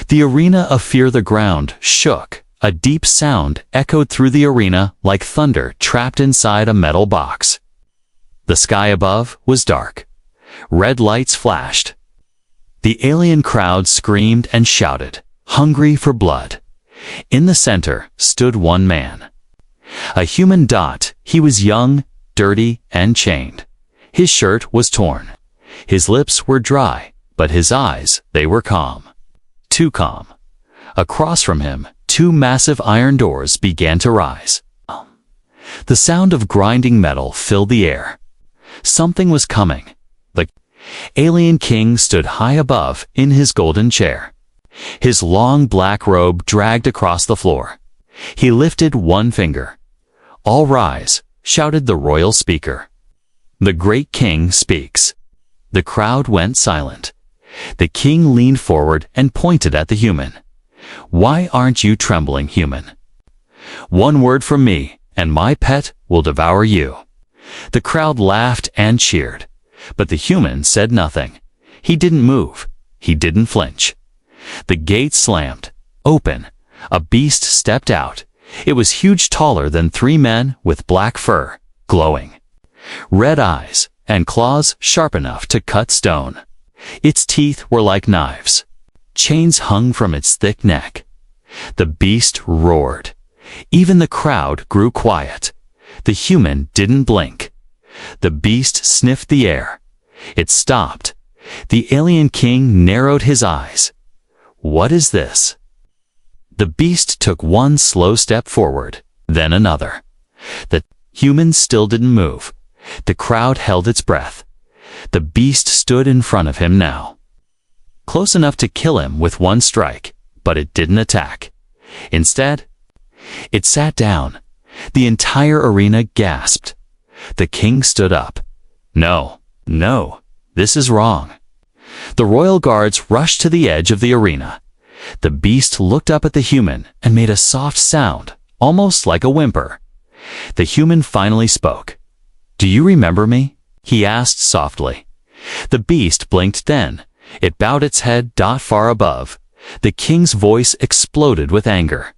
The arena of fear, the ground shook. A deep sound echoed through the arena like thunder trapped inside a metal box. The sky above was dark. Red lights flashed. The alien crowd screamed and shouted, hungry for blood. In the center stood one man. A human dot. He was young, dirty, and chained. His shirt was torn. His lips were dry, but his eyes, they were calm. Too calm. Across from him, two massive iron doors began to rise. The sound of grinding metal filled the air. Something was coming. The alien king stood high above in his golden chair. His long black robe dragged across the floor. He lifted one finger. "All rise," shouted the royal speaker. "The great king speaks." The crowd went silent. The king leaned forward and pointed at the human. "Why aren't you trembling, human? One word from me, and my pet will devour you." The crowd laughed and cheered, but the human said nothing. He didn't move. He didn't flinch. The gate slammed open. A beast stepped out. It was huge, taller than three men, with black fur, glowing, red eyes, and claws sharp enough to cut stone. Its teeth were like knives. Chains hung from its thick neck. The beast roared. Even the crowd grew quiet. The human didn't blink. The beast sniffed the air. It stopped. The alien king narrowed his eyes. "What is this?" The beast took one slow step forward, then another. The human still didn't move. The crowd held its breath. The beast stood in front of him now. Close enough to kill him with one strike, but it didn't attack. Instead, it sat down. The entire arena gasped. The king stood up. "No, no, this is wrong." The royal guards rushed to the edge of the arena. The beast looked up at the human and made a soft sound, almost like a whimper. The human finally spoke. "Do you remember me?" he asked softly. The beast blinked then. It bowed its head far above. The king's voice exploded with anger.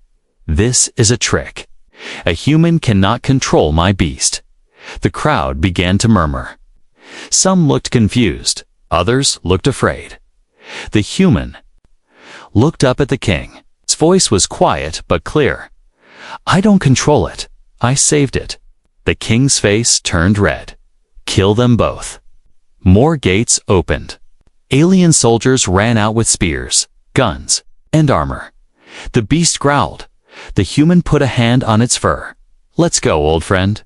"This is a trick. A human cannot control my beast." The crowd began to murmur. Some looked confused. Others looked afraid. The human looked up at the king. His voice was quiet but clear. "I don't control it. I saved it." The king's face turned red. "Kill them both." More gates opened. Alien soldiers ran out with spears, guns, and armor. The beast growled. The human put a hand on its fur. "Let's go, old friend."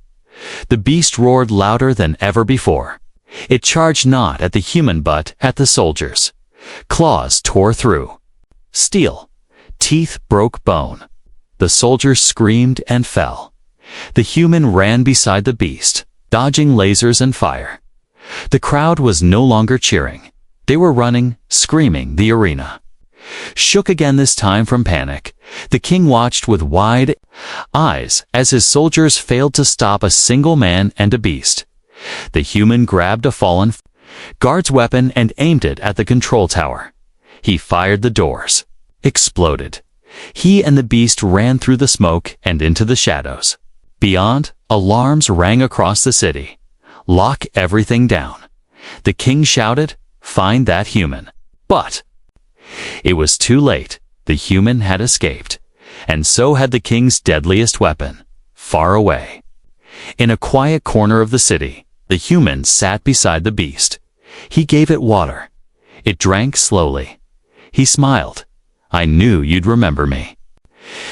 The beast roared louder than ever before. It charged not at the human but at the soldiers. Claws tore through steel. Teeth broke bone. The soldiers screamed and fell. The human ran beside the beast, dodging lasers and fire. The crowd was no longer cheering. They were running, screaming. The arena shook again, this time from panic. The king watched with wide eyes as his soldiers failed to stop a single man and a beast. The human grabbed a fallen guard's weapon and aimed it at the control tower. He fired. The doors exploded. He and the beast ran through the smoke and into the shadows. Beyond, alarms rang across the city. "Lock everything down." The king shouted, "Find that human." But it was too late. The human had escaped, and so had the king's deadliest weapon, far away. In a quiet corner of the city, the human sat beside the beast. He gave it water. It drank slowly. He smiled. "I knew you'd remember me."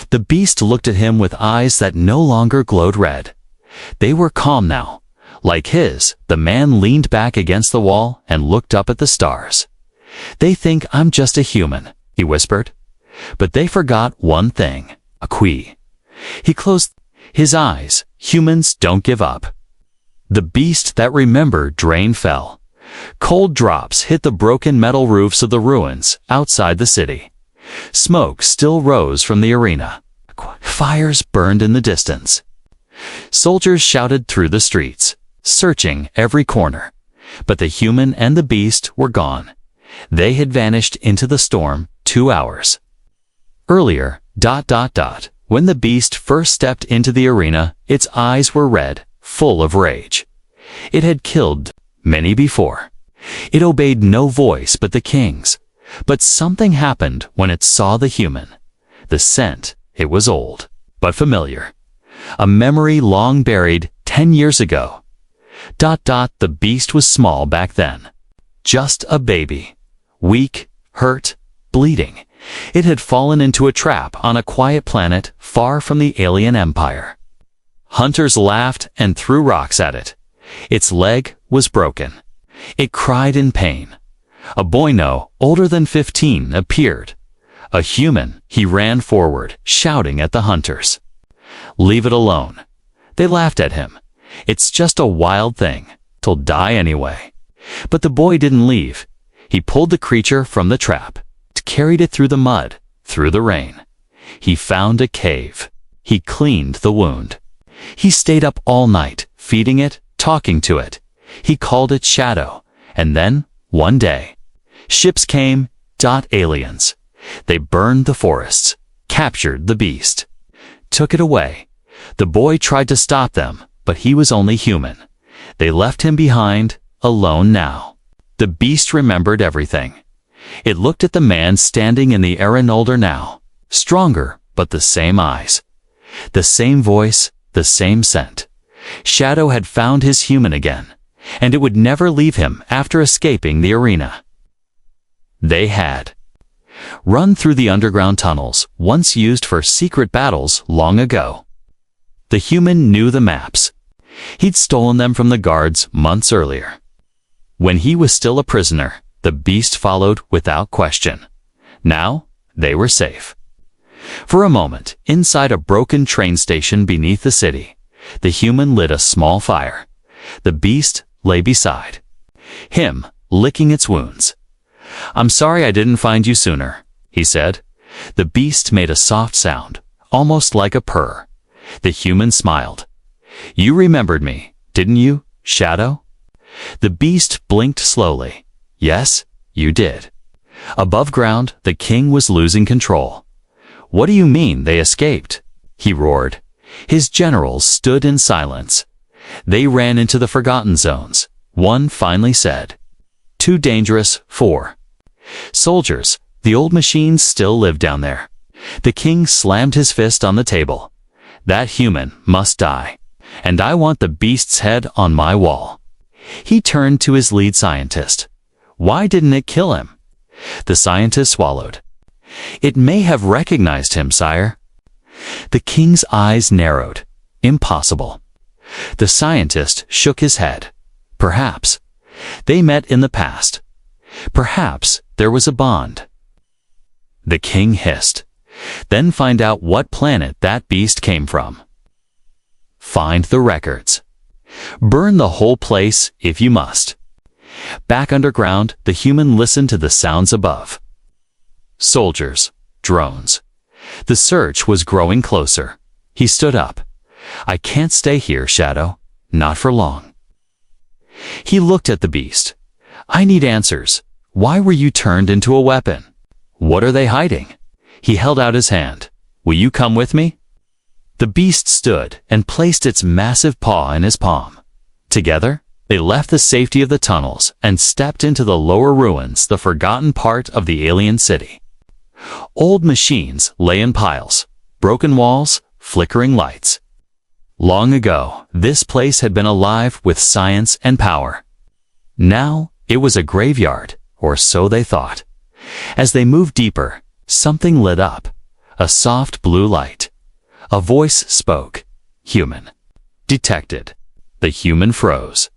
The beast looked at him with eyes that no longer glowed red. They were calm now. Like his, the man leaned back against the wall and looked up at the stars. "They think I'm just a human," he whispered. "But they forgot one thing, a key." He closed his eyes. "Humans don't give up." The beast that remembered drain fell. Cold drops hit the broken metal roofs of the ruins outside the city. Smoke still rose from the arena. Fires burned in the distance. Soldiers shouted through the streets, searching every corner. But the human and the beast were gone. They had vanished into the storm 2 hours Earlier, when the beast first stepped into the arena, its eyes were red, full of rage. It had killed many before. It obeyed no voice but the king's. But something happened when it saw the human. The scent, it was old, but familiar. A memory long buried 10 years ago. The beast was small back then. Just a baby. Weak, hurt, bleeding. It had fallen into a trap on a quiet planet far from the alien empire. Hunters laughed and threw rocks at it. Its leg was broken. It cried in pain. A boy older than 15 appeared. A human, he ran forward, shouting at the hunters. "Leave it alone." They laughed at him. "It's just a wild thing. It'll die anyway." But the boy didn't leave. He pulled the creature from the trap, carried it through the mud, through the rain. He found a cave. He cleaned the wound. He stayed up all night, feeding it, talking to it. He called it Shadow. And then, one day, ships came, aliens. They burned the forests, captured the beast, took it away. The boy tried to stop them, but he was only human. They left him behind, alone now. The beast remembered everything. It looked at the man standing in the Arenolder now, stronger, but the same eyes. The same voice, the same scent. Shadow had found his human again, and it would never leave him after escaping the arena. They had run through the underground tunnels once used for secret battles long ago. The human knew the maps. He'd stolen them from the guards months earlier. When he was still a prisoner, the beast followed without question. Now, they were safe. For a moment, inside a broken train station beneath the city, the human lit a small fire. The beast lay beside him, licking its wounds. "I'm sorry I didn't find you sooner," he said. The beast made a soft sound, almost like a purr. The human smiled. "You remembered me, didn't you, Shadow?" The beast blinked slowly. "Yes, you did." Above ground, the king was losing control. "What do you mean they escaped?" he roared. His generals stood in silence. They ran into the forgotten zones. One finally said, "Too dangerous for soldiers. The old machines still live down there." The king slammed his fist on the table. "That human must die, and I want the beast's head on my wall." He turned to his lead scientist. "Why didn't it kill him?" The scientist swallowed. "It may have recognized him, sire." The king's eyes narrowed. Impossible. The scientist shook his head. Perhaps. They met in the past. Perhaps there was a bond. The king hissed. "Then find out what planet that beast came from. Find the records. Burn the whole place if you must." Back underground, the human listened to the sounds above. Soldiers, drones. The search was growing closer. He stood up. "I can't stay here, Shadow. Not for long." He looked at the beast. "I need answers. Why were you turned into a weapon? What are they hiding?" He held out his hand. "Will you come with me?" The beast stood and placed its massive paw in his palm. Together, they left the safety of the tunnels and stepped into the lower ruins, the forgotten part of the alien city. Old machines lay in piles, broken walls, flickering lights. Long ago, this place had been alive with science and power. Now, it was a graveyard, or so they thought. As they moved deeper, something lit up, a soft blue light. A voice spoke. "Human." Detected. The human froze.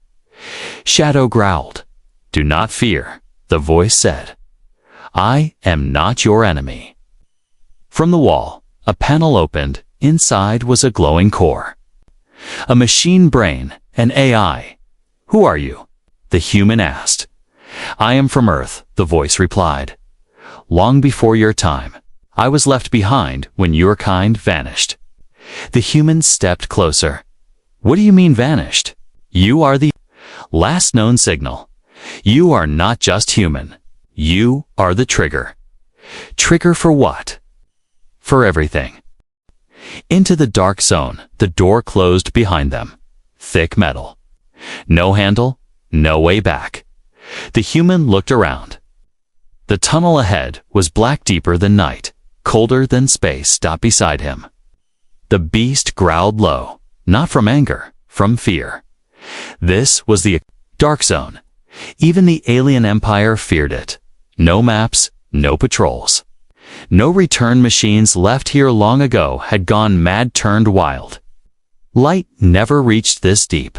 Shadow growled. "Do not fear," the voice said. "I am not your enemy." From the wall, a panel opened. Inside was a glowing core. A machine brain, an AI. "Who are you?" the human asked. "I am from Earth," the voice replied. "Long before your time. I was left behind when your kind vanished." The human stepped closer. "What do you mean vanished? You are the last known signal. You are not just human. You are the trigger." "Trigger for what?" for everything. Into the dark zone, the door closed behind them. Thick metal. No handle, no way back. The human looked around. The tunnel ahead was black, deeper than night, colder than space. Beside him. The beast growled low, not from anger, from fear. This was the dark zone. Even the alien empire feared it. No maps, no patrols. No return machines left here long ago had gone mad, turned wild. Light never reached this deep.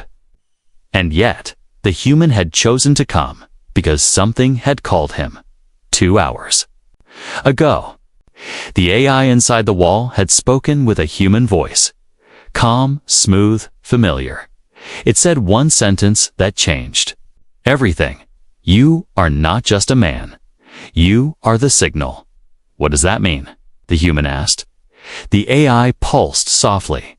And yet, the human had chosen to come because something had called him. 2 hours ago. The AI inside the wall had spoken with a human voice. Calm, smooth, familiar. It said one sentence that changed everything. You are not just a man. You are the signal. What does that mean? The human asked. The AI pulsed softly.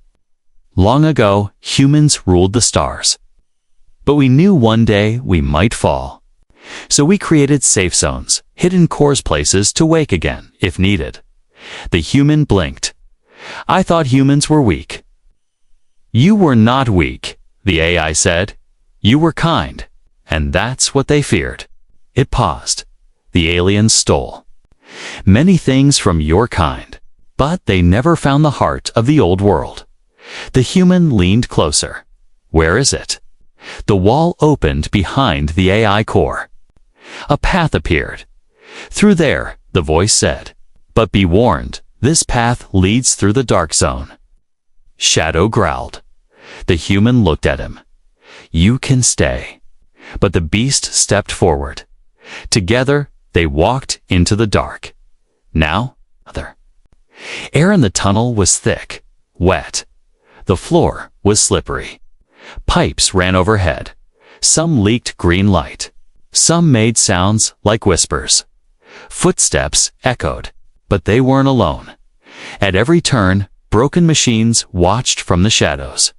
Long ago, humans ruled the stars. But we knew one day we might fall. So we created safe zones, hidden cores, places to wake again, if needed. The human blinked. I thought humans were weak. You were not weak, the AI said. You were kind, and that's what they feared. It paused. The aliens stole many things from your kind, but they never found the heart of the old world. The human leaned closer. Where is it? The wall opened behind the AI core. A path appeared. Through there, the voice said. But be warned, this path leads through the dark zone. Shadow growled. The human looked at him. You can stay. But the beast stepped forward. Together, they walked into the dark. Now, air in the tunnel was thick, wet. The floor was slippery. Pipes ran overhead. Some leaked green light. Some made sounds like whispers. Footsteps echoed, but they weren't alone. At every turn, broken machines watched from the shadows.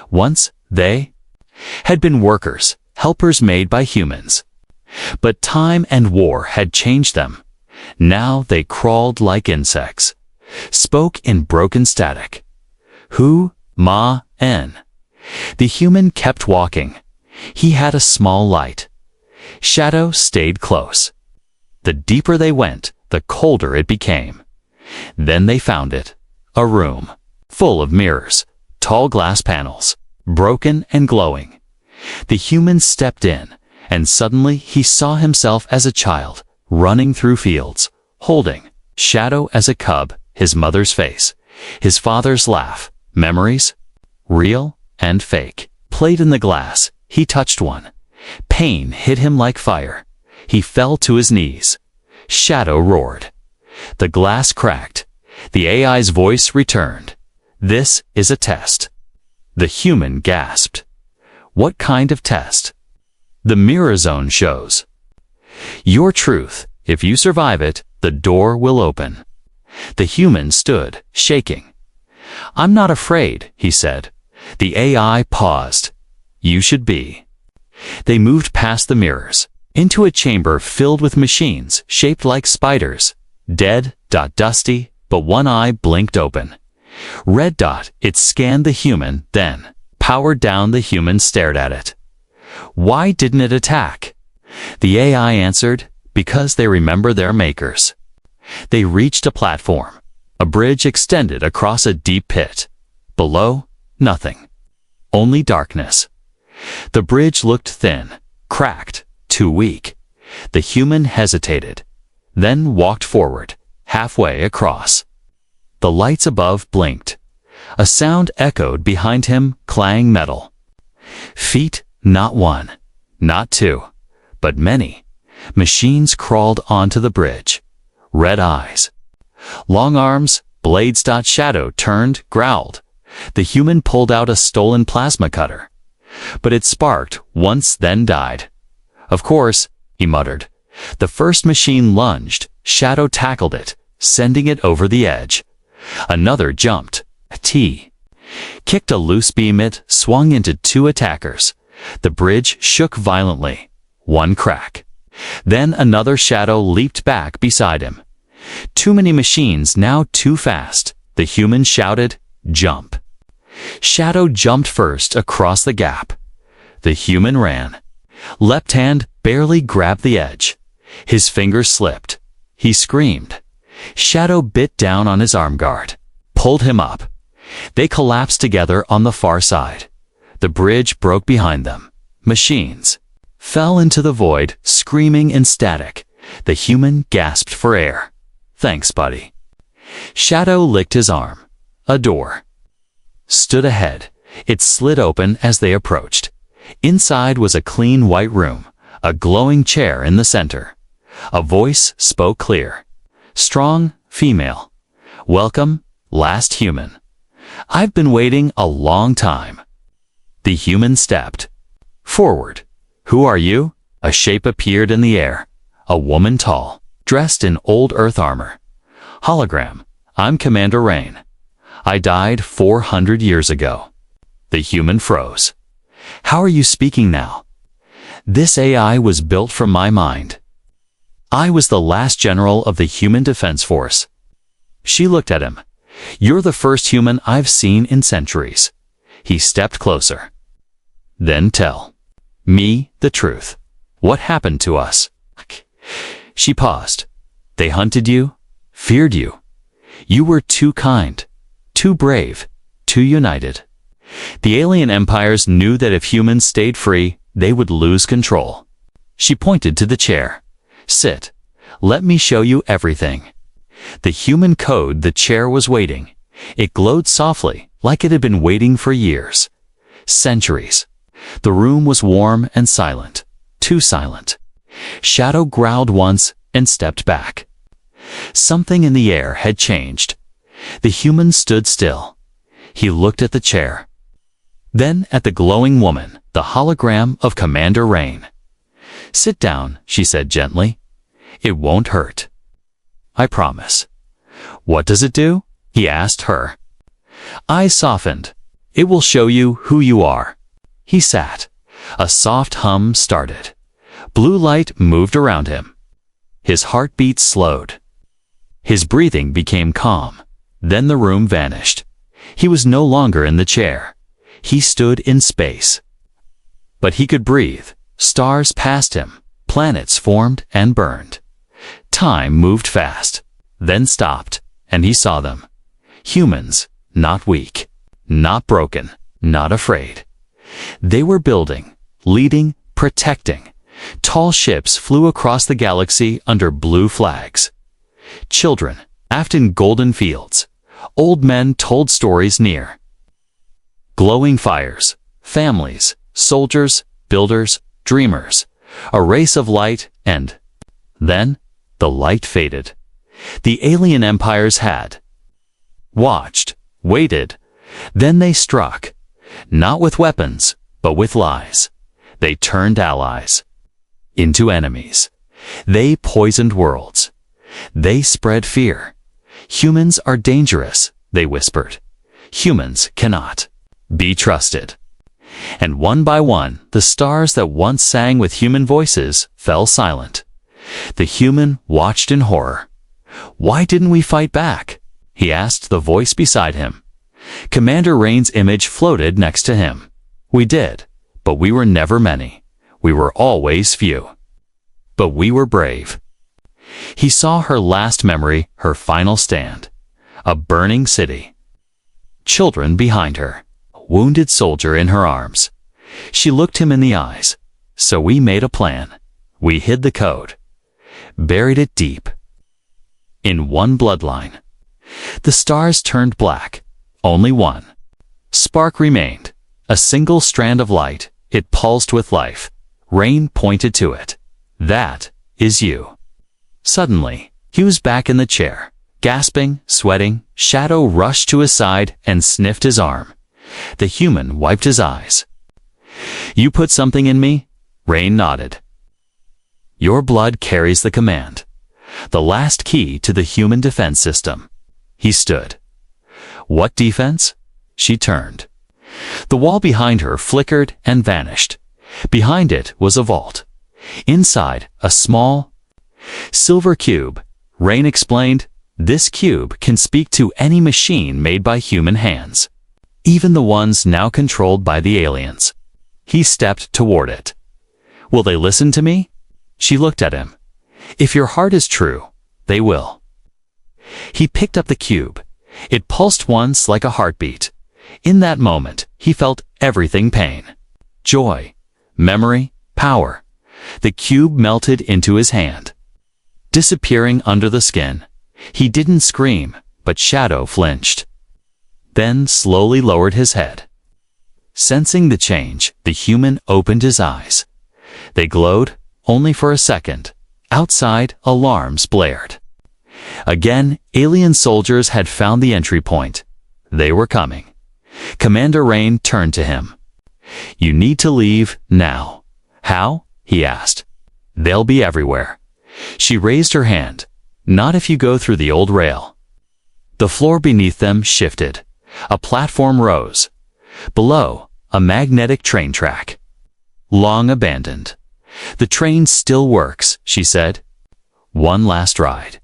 Once, they had been workers, helpers made by humans. But time and war had changed them. Now they crawled like insects, spoke in broken static. Hu, ma, en. The human kept walking. He had a small light. Shadow stayed close. The deeper they went, the colder it became. Then they found it. A room, full of mirrors, tall glass panels, broken and glowing. The human stepped in, and suddenly he saw himself as a child, running through fields, holding Shadow as a cub, his mother's face, his father's laugh, memories, real and fake, played in the glass. He touched one. Pain hit him like fire. He fell to his knees. Shadow roared. The glass cracked. The AI's voice returned. This is a test. The human gasped. What kind of test? The mirror zone shows. Your truth. If you survive it, the door will open. The human stood, shaking. I'm not afraid, he said. The AI paused. You should be. They moved past the mirrors, into a chamber filled with machines shaped like spiders. Dead, dusty, but one eye blinked open. Red dot, it scanned the human, then, powered down. The human stared at it. Why didn't it attack? The AI answered, because they remember their makers. They reached a platform. A bridge extended across a deep pit. Below, nothing. Only darkness. The bridge looked thin, cracked, too weak. The human hesitated, then walked forward, halfway across. The lights above blinked. A sound echoed behind him, clang metal. Feet, not one, not two, but many. Machines crawled onto the bridge. Red eyes. Long arms, blades. Shadow turned, growled. The human pulled out a stolen plasma cutter. But it sparked once, then died. Of course, he muttered. The first machine lunged. Shadow tackled it, sending it over the edge. Another jumped. Kicked a loose beam. It swung into two attackers. The bridge shook violently. One crack. Then another shadow leaped back beside him. Too many machines, now too fast. The human shouted, "Jump." Shadow jumped first across the gap. The human ran. Left hand barely grabbed the edge. His fingers slipped. He screamed. Shadow bit down on his arm guard, pulled him up. They collapsed together on the far side. The bridge broke behind them. Machines fell into the void, screaming in static. The human gasped for air. "Thanks, buddy." Shadow licked his arm. A door stood ahead. It slid open as they approached. Inside was a clean white room, a glowing chair in the center. A voice spoke clear. Strong, female. "Welcome, last human. I've been waiting a long time." The human stepped forward. "Who are you?" A shape appeared in the air. A woman tall, dressed in old Earth armor. "Hologram, I'm Commander Rain. I died 400 years ago." The human froze. "How are you speaking now?" "This AI was built from my mind. I was the last general of the Human Defense Force." She looked at him. "You're the first human I've seen in centuries." He stepped closer. "Then tell me the truth. What happened to us?" She paused. "They hunted you, feared you. You were too kind, too brave, too united. The alien empires knew that if humans stayed free, they would lose control." She pointed to the chair. "Sit. Let me show you everything." The human code the chair was waiting. It glowed softly, like it had been waiting for years. Centuries. The room was warm and silent. Too silent. Shadow growled once and stepped back. Something in the air had changed. The human stood still. He looked at the chair. Then at the glowing woman, the hologram of Commander Rain. "Sit down," she said gently. "It won't hurt. I promise." "What does it do?" he asked her. Eyes softened. "It will show you who you are." He sat. A soft hum started. Blue light moved around him. His heartbeat slowed. His breathing became calm. Then the room vanished. He was no longer in the chair. He stood in space. But he could breathe. Stars passed him. Planets formed and burned. Time moved fast, then stopped, and he saw them. Humans, not weak, not broken, not afraid. They were building, leading, protecting. Tall ships flew across the galaxy under blue flags. Children laughed in golden fields. Old men told stories near. Glowing fires, families, soldiers, builders, dreamers, a race of light, and then the light faded. The alien empires had watched, waited, then they struck, not with weapons, but with lies. They turned allies into enemies. They poisoned worlds. They spread fear. "Humans are dangerous," they whispered. "Humans cannot be trusted." And one by one, the stars that once sang with human voices fell silent. The human watched in horror. "Why didn't we fight back?" he asked the voice beside him. Commander Rain's image floated next to him. "We did, but we were never many. We were always few. But we were brave." He saw her last memory, her final stand. A burning city. Children behind her. A wounded soldier in her arms. She looked him in the eyes. "So we made a plan. We hid the code. Buried it deep. In one bloodline." The stars turned black. Only one spark remained. A single strand of light. It pulsed with life. Rain pointed to it. "That is you." Suddenly, he was back in the chair. Gasping, sweating, Shadow rushed to his side and sniffed his arm. The human wiped his eyes. "You put something in me?" Rain nodded. "Your blood carries the command. The last key to the human defense system." He stood. "What defense?" She turned. The wall behind her flickered and vanished. Behind it was a vault. Inside, a small silver cube. Rain explained, "This cube can speak to any machine made by human hands, even the ones now controlled by the aliens." He stepped toward it. "Will they listen to me?" She looked at him. "If your heart is true, they will." He picked up the cube. It pulsed once like a heartbeat. In that moment, he felt everything: pain, joy, memory, power. The cube melted into his hand, disappearing under the skin. He didn't scream, but Shadow flinched, then slowly lowered his head. Sensing the change, the human opened his eyes. They glowed, only for a second. Outside, alarms blared. Again, alien soldiers had found the entry point. They were coming. Commander Rain turned to him. "You need to leave now." "How?" he asked. "They'll be everywhere." She raised her hand. "Not if you go through the old rail." The floor beneath them shifted. A platform rose. Below, a magnetic train track. Long abandoned. "The train still works," she said. "One last ride."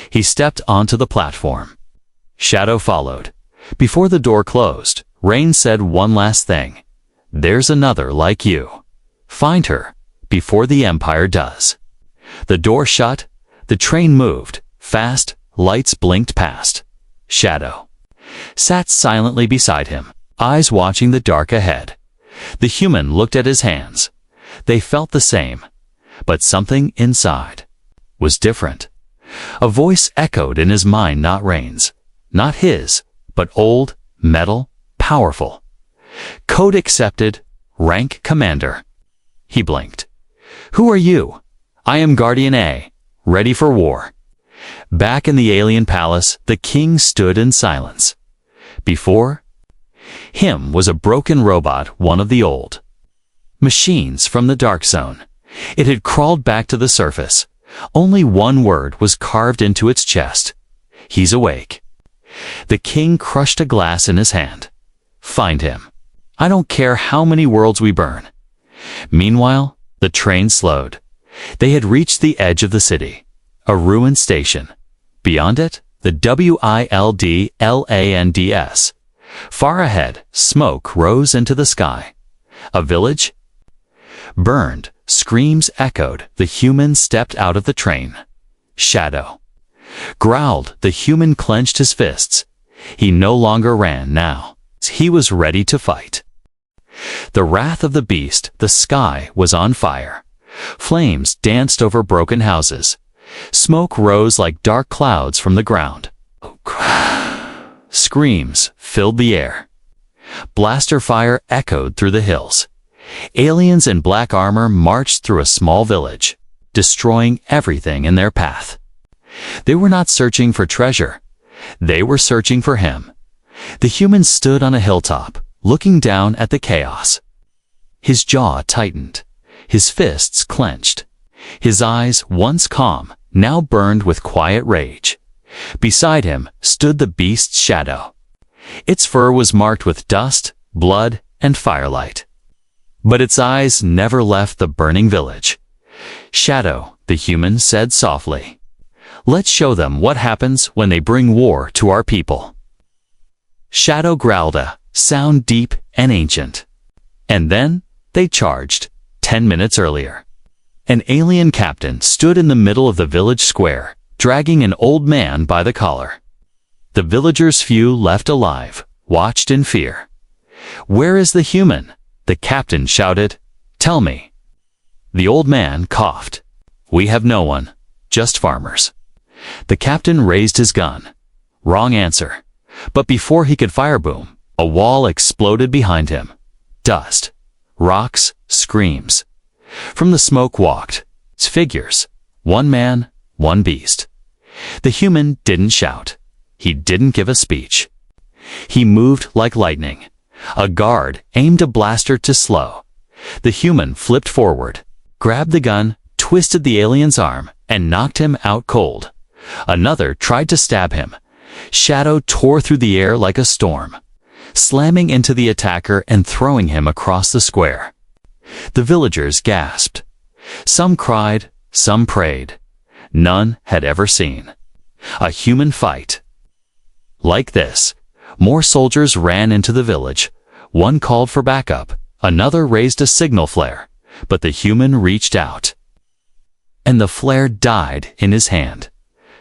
He stepped onto the platform. Shadow followed. Before the door closed, Rain said one last thing. "There's another like you. Find her, before the Empire does." The door shut. The train moved, fast, lights blinked past. Shadow sat silently beside him, eyes watching the dark ahead. The human looked at his hands. They felt the same, but something inside was different. A voice echoed in his mind, not Rain's, not his, but old, metal, powerful. "Code accepted, rank commander." He blinked. "Who are you?" "I am Guardian A, ready for war." Back in the alien palace, the king stood in silence. Before him was a broken robot, one of the old machines from the Dark Zone. It had crawled back to the surface. Only one word was carved into its chest: "He's awake." The king crushed a glass in his hand. "Find him. I don't care how many worlds we burn." Meanwhile, the train slowed. They had reached the edge of the city, a ruined station. Beyond it, the WILDLANDS. Far ahead, smoke rose into the sky. A village burned. Screams echoed. The human stepped out of the train. Shadow growled. The human clenched his fists. He no longer ran now. He was ready to fight. The wrath of the beast. The sky was on fire. Flames danced over broken houses. Smoke rose like dark clouds from the ground. Screams filled the air. Blaster fire echoed through the hills. Aliens in black armor marched through a small village, destroying everything in their path. They were not searching for treasure. They were searching for him. The human stood on a hilltop, looking down at the chaos. His jaw tightened. His fists clenched. His eyes, once calm, now burned with quiet rage. Beside him stood the beast's shadow. Its fur was marked with dust, blood, and firelight. But its eyes never left the burning village. "Shadow," the human said softly. "Let's show them what happens when they bring war to our people." Shadow growled, a sound deep and ancient. And then they charged. 10 minutes earlier, an alien captain stood in the middle of the village square, dragging an old man by the collar. The villagers, few left alive, watched in fear. "Where is the human?" the captain shouted. "Tell me." The old man coughed. "We have no one, just farmers." The captain raised his gun. Wrong answer. But before he could fire, boom, a wall exploded behind him. Dust, rocks, screams. From the smoke walked figures. One man, one beast. The human didn't shout. He didn't give a speech. He moved like lightning. A guard aimed a blaster to slow. The human flipped forward, grabbed the gun, twisted the alien's arm, and knocked him out cold. Another tried to stab him. Shadow tore through the air like a storm, slamming into the attacker and throwing him across the square. The villagers gasped. Some cried, some prayed. None had ever seen A human fight. Like this, more soldiers ran into the village. One called for backup, another raised a signal flare, but the human reached out. And the flare died in his hand.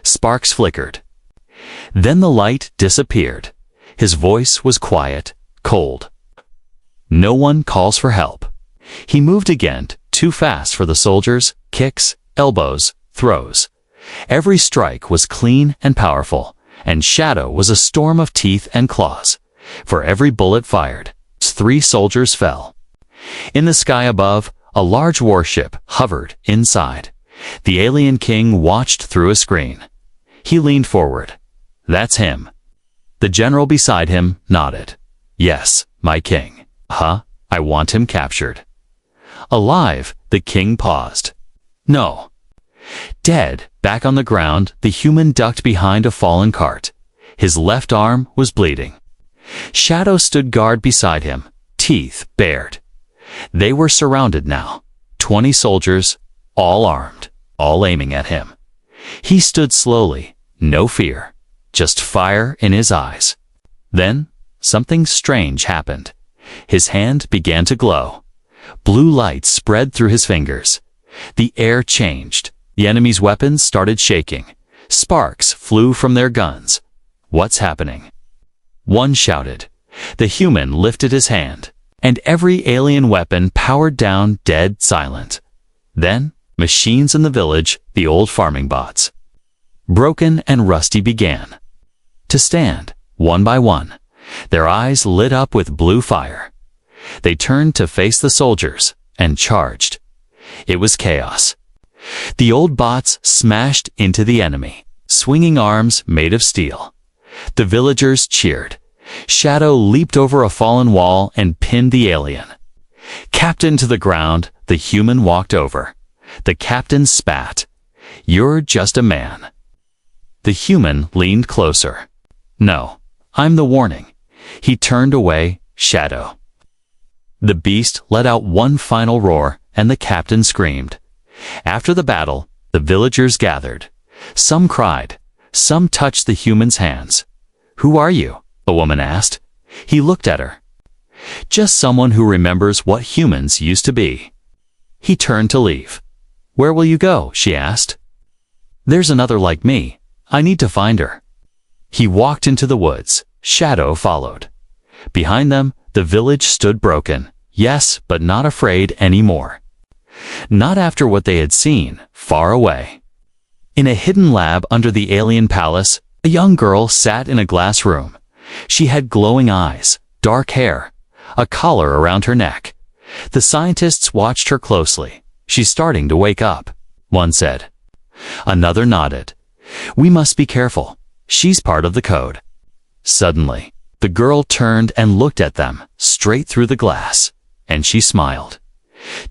Sparks flickered. Then the light disappeared. His voice was quiet, cold. No one calls for help. He moved again, too fast for the soldiers, kicks, elbows, throws. Every strike was clean and powerful, and Shadow was a storm of teeth and claws. For every bullet fired, 3 soldiers fell. In the sky above, a large warship hovered inside. The alien king watched through a screen. He leaned forward. That's him. The general beside him nodded. Yes, my king. Huh? I want him captured. Alive, the king paused. No. Dead, back on the ground, the human ducked behind a fallen cart. His left arm was bleeding. Shadow stood guard beside him, teeth bared. They were surrounded now. 20 soldiers, all armed, all aiming at him. He stood slowly, no fear, just fire in his eyes. Then, something strange happened. His hand began to glow. Blue light spread through his fingers. The air changed. The enemy's weapons started shaking. Sparks flew from their guns. What's happening? One shouted. The human lifted his hand, and every alien weapon powered down dead silent. Then, machines in the village, the old farming bots, broken and rusty, began to stand, one by one. Their eyes lit up with blue fire. They turned to face the soldiers and charged. It was chaos. The old bots smashed into the enemy, swinging arms made of steel. The villagers cheered. Shadow leaped over a fallen wall and pinned the alien. Captain to the ground, the human walked over. The captain spat. You're just a man. The human leaned closer. No, I'm the warning. He turned away, Shadow. The beast let out one final roar, and the captain screamed. After the battle, the villagers gathered. Some cried. Some touched the human's hands. Who are you? The woman asked. He looked at her. Just someone who remembers what humans used to be. He turned to leave. Where will you go? She asked. There's another like me. I need to find her. He walked into the woods. Shadow followed. Behind them, the village stood broken. Yes, but not afraid anymore. Not after what they had seen, far away. In a hidden lab under the alien palace, a young girl sat in a glass room. She had glowing eyes, dark hair, a collar around her neck. The scientists watched her closely. She's starting to wake up, one said. Another nodded. We must be careful. She's part of the code. Suddenly, the girl turned and looked at them, straight through the glass, and she smiled.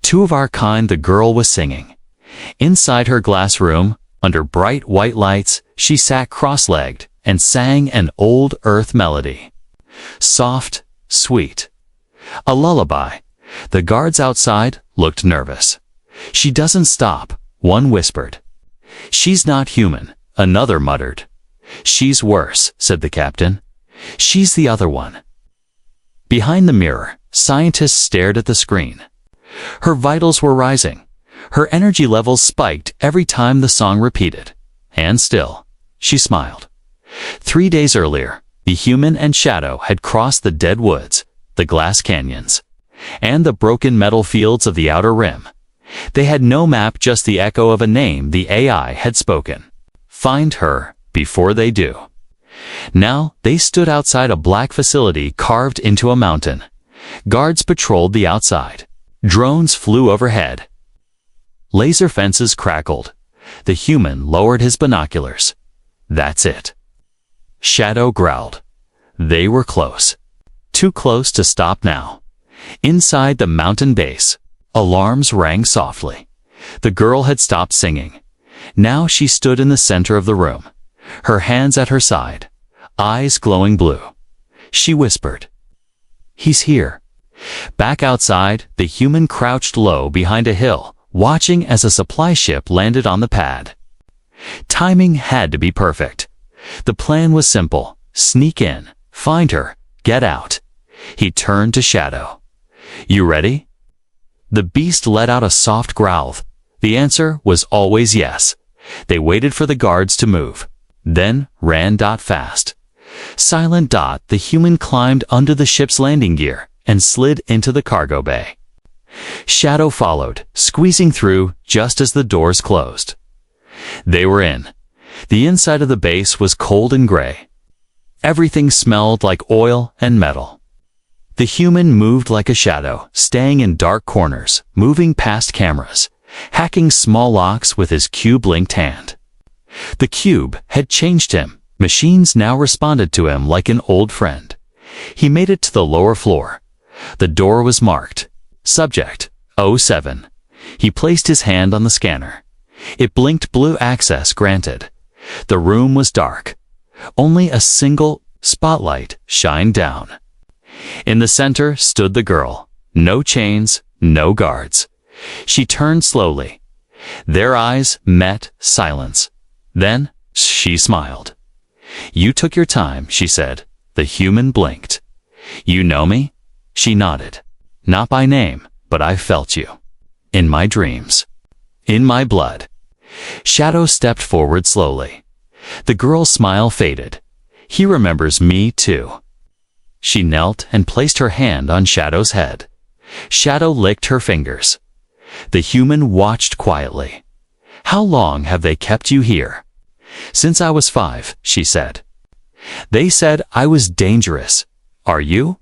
Two of our kind, the girl was singing. Inside her glass room, under bright white lights, she sat cross-legged and sang an old earth melody. Soft, sweet. A lullaby. The guards outside looked nervous. She doesn't stop, one whispered. She's not human, another muttered. She's worse, said the captain. She's the other one. Behind the mirror, scientists stared at the screen. Her vitals were rising. Her energy levels spiked every time the song repeated. And still, she smiled. 3 days earlier, the human and Shadow had crossed the dead woods, the glass canyons, and the broken metal fields of the outer rim. They had no map, just the echo of a name the AI had spoken. Find her before they do. Now they stood outside a black facility carved into a mountain. Guards patrolled the outside. Drones flew overhead. Laser fences crackled. The human lowered his binoculars. That's it. Shadow growled. They were close. Too close to stop now. Inside the mountain base, alarms rang softly. The girl had stopped singing. Now she stood in the center of the room, her hands at her side, eyes glowing blue. She whispered, "He's here." Back outside, the human crouched low behind a hill, watching as a supply ship landed on the pad. Timing had to be perfect. The plan was simple. Sneak in, find her, get out. He turned to Shadow. You ready? The beast let out a soft growl. The answer was always yes. They waited for the guards to move, then ran fast. Silent the human climbed under the ship's landing gear and slid into the cargo bay. Shadow followed, squeezing through just as the doors closed. They were in. The inside of the base was cold and gray. Everything smelled like oil and metal. The human moved like a shadow, staying in dark corners, moving past cameras, hacking small locks with his cube-linked hand. The cube had changed him. Machines now responded to him like an old friend. He made it to the lower floor. The door was marked. Subject, 07. He placed his hand on the scanner. It blinked blue access granted. The room was dark. Only a single spotlight shined down. In the center stood the girl. No chains, no guards. She turned slowly. Their eyes met silence. Then she smiled. You took your time, she said. The human blinked. You know me? She nodded. Not by name, but I felt you. In my dreams. In my blood. Shadow stepped forward slowly. The girl's smile faded. He remembers me too. She knelt and placed her hand on Shadow's head. Shadow licked her fingers. The human watched quietly. How long have they kept you here? Since I was 5, she said. They said I was dangerous. Are you?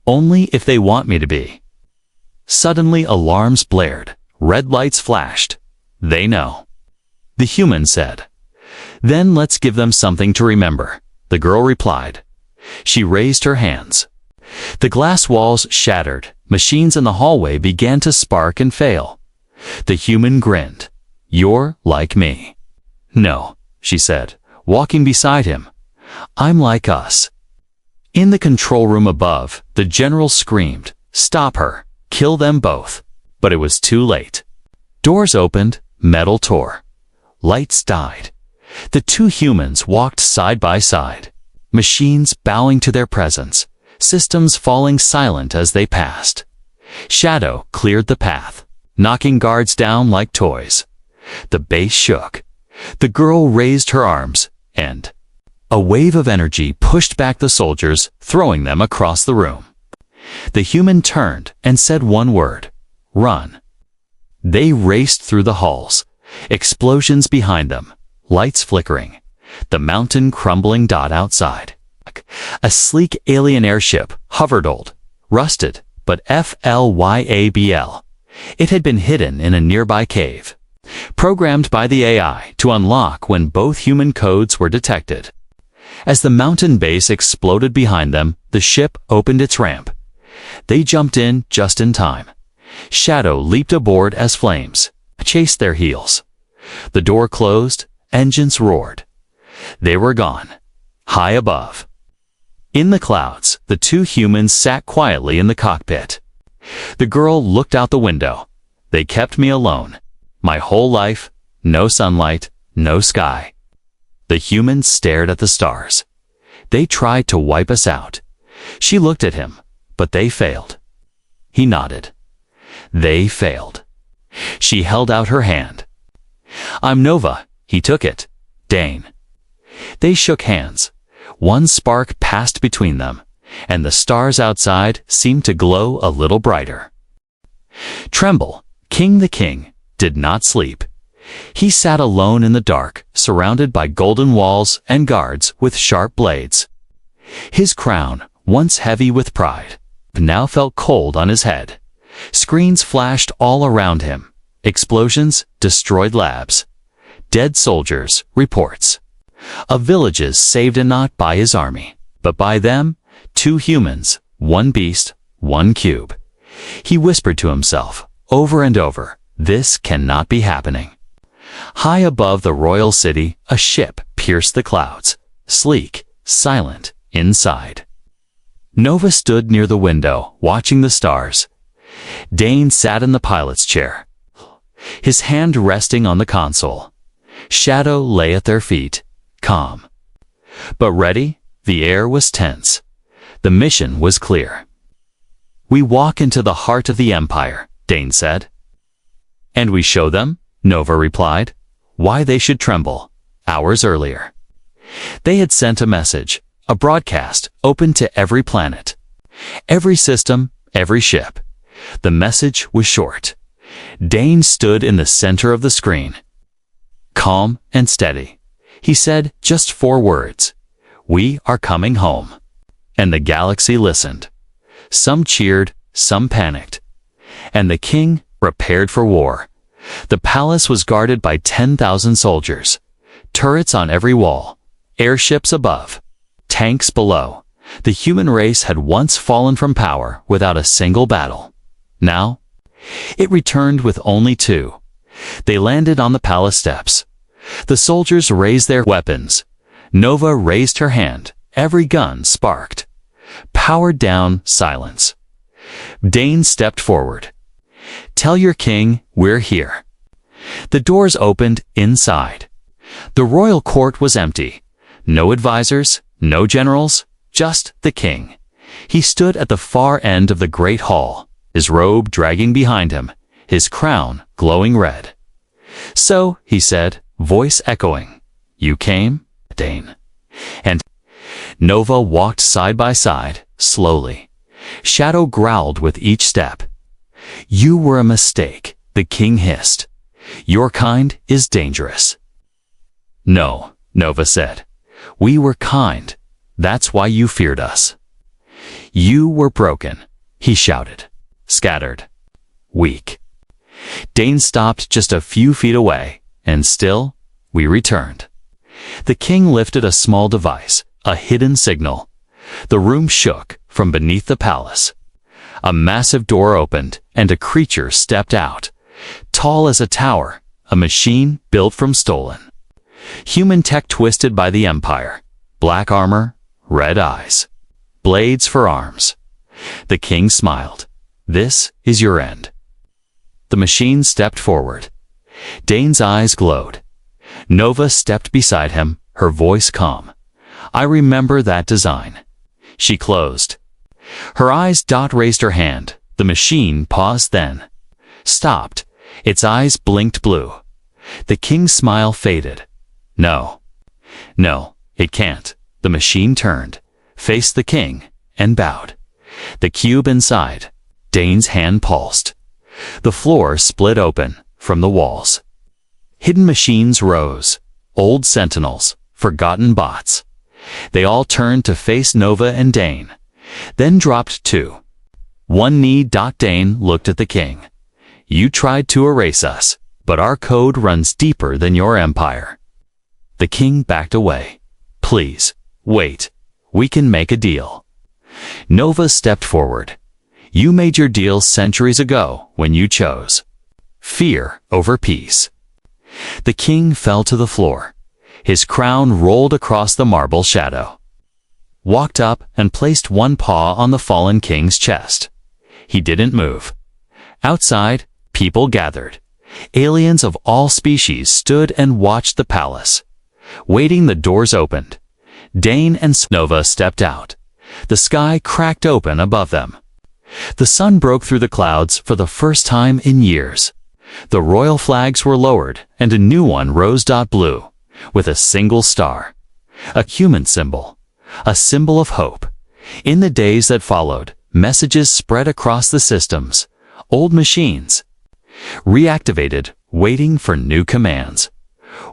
Only if they want me to be. Suddenly alarms blared. Red lights flashed. They know. The human said. Then let's give them something to remember, the girl replied. She raised her hands. The glass walls shattered. Machines in the hallway began to spark and fail. The human grinned. You're like me. No, she said, walking beside him. I'm like us. In the control room above, the general screamed, Stop her, kill them both. But it was too late. Doors opened, metal tore. Lights died. The two humans walked side by side, machines bowing to their presence, systems falling silent as they passed. Shadow cleared the path, knocking guards down like toys. The base shook. The girl raised her arms, and a wave of energy pushed back the soldiers, throwing them across the room. The human turned and said one word, Run. They raced through the halls, explosions behind them, lights flickering, the mountain crumbling outside. A sleek alien airship hovered old, rusted, but FLYABL. It had been hidden in a nearby cave, programmed by the AI to unlock when both human codes were detected. As the mountain base exploded behind them, the ship opened its ramp. They jumped in just in time. Shadow leaped aboard as flames chased their heels. The door closed, engines roared. They were gone, high above. In the clouds, the two humans sat quietly in the cockpit. The girl looked out the window. They kept me alone. My whole life, no sunlight, no sky. The humans stared at the stars. They tried to wipe us out. She looked at him, but they failed. He nodded. They failed. She held out her hand. I'm Nova. He took it. Dane. They shook hands. One spark passed between them, and the stars outside seemed to glow a little brighter. Tremble, King the King, did not sleep. He sat alone in the dark, surrounded by golden walls and guards with sharp blades. His crown, once heavy with pride, now felt cold on his head. Screens flashed all around him. Explosions destroyed labs. Dead soldiers, reports. Of villages saved and not by his army, but by them, two humans, one beast, one cube. He whispered to himself, over and over, this cannot be happening. High above the royal city, a ship pierced the clouds, sleek, silent, inside. Nova stood near the window, watching the stars. Dane sat in the pilot's chair, his hand resting on the console. Shadow lay at their feet, calm. But ready? The air was tense. The mission was clear. "We walk into the heart of the Empire," Dane said. "And we show them," Nova replied, "why they should tremble." Hours earlier, they had sent a message, a broadcast open to every planet, every system, every ship. The message was short. Dane stood in the center of the screen. Calm and steady, he said just 4 words: "We are coming home." And the galaxy listened. Some cheered, some panicked. And the king prepared for war. The palace was guarded by 10,000 soldiers, turrets on every wall, airships above, tanks below. The human race had once fallen from power without a single battle. Now, it returned with only 2. They landed on the palace steps. The soldiers raised their weapons. Nova raised her hand. Every gun sparked. Powered down, silence. Dane stepped forward. "Tell your king we're here." The doors opened inside. The royal court was empty. No advisors, no generals, just the king. He stood at the far end of the great hall, his robe dragging behind him, his crown glowing red. "So," he said, voice echoing, "you came, Dane." And Nova walked side by side, slowly. Shadow growled with each step. "You were a mistake," the king hissed. "Your kind is dangerous." "No," Nova said. "We were kind. That's why you feared us." "You were broken," he shouted. "Scattered. Weak." Dane stopped just a few feet away, and still, we returned. The king lifted a small device, a hidden signal. The room shook from beneath the palace. A massive door opened, and a creature stepped out. Tall as a tower, a machine built from stolen. Human tech twisted by the Empire. Black armor, red eyes. Blades for arms. The king smiled. "This is your end." The machine stepped forward. Dane's eyes glowed. Nova stepped beside him, her voice calm. "I remember that design." She closed. Her eyes raised her hand. The machine paused then. Stopped. Its eyes blinked blue. The king's smile faded. "No. No, it can't." The machine turned, faced the king, and bowed. The cube inside. Dane's hand pulsed. The floor split open from the walls. Hidden machines rose. Old sentinels, forgotten bots. They all turned to face Nova and Dane, then dropped too. One knee. Dane looked at the king. "You tried to erase us, but our code runs deeper than your empire." The king backed away. "Please, wait. We can make a deal." Nova stepped forward. "You made your deal centuries ago when you chose fear over peace." The king fell to the floor. His crown rolled across the marble shadow. Walked up and placed one paw on the fallen king's chest. He didn't move. Outside, people gathered. Aliens of all species stood and watched the palace. Waiting, the doors opened. Dane and Nova stepped out. The sky cracked open above them. The sun broke through the clouds for the first time in years. The royal flags were lowered, and a new one rose. Blue, with a single star. A human symbol. A symbol of hope. In the days that followed, messages spread across the systems. Old machines reactivated, waiting for new commands.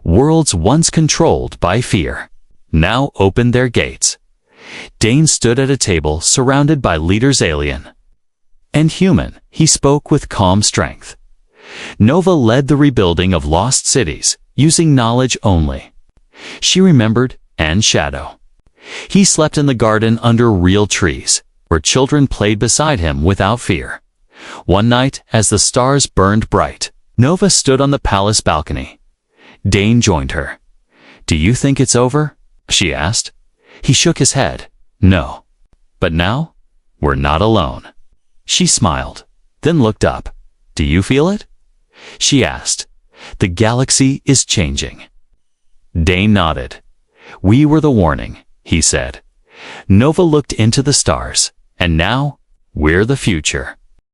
Worlds once controlled by fear now opened their gates. Dane stood at a table surrounded by leaders, alien and human. He spoke with calm strength. Nova led the rebuilding of lost cities, using knowledge only. She remembered, and Shadow. He slept in the garden under real trees, where children played beside him without fear. One night, as the stars burned bright, Nova stood on the palace balcony. Dane joined her. "Do you think it's over?" she asked. He shook his head. "No. But now, we're not alone." She smiled, then looked up. "Do you feel it?" she asked. "The galaxy is changing." Dane nodded. We were the warning, he said. Nova looked into the stars, and now, we're the future.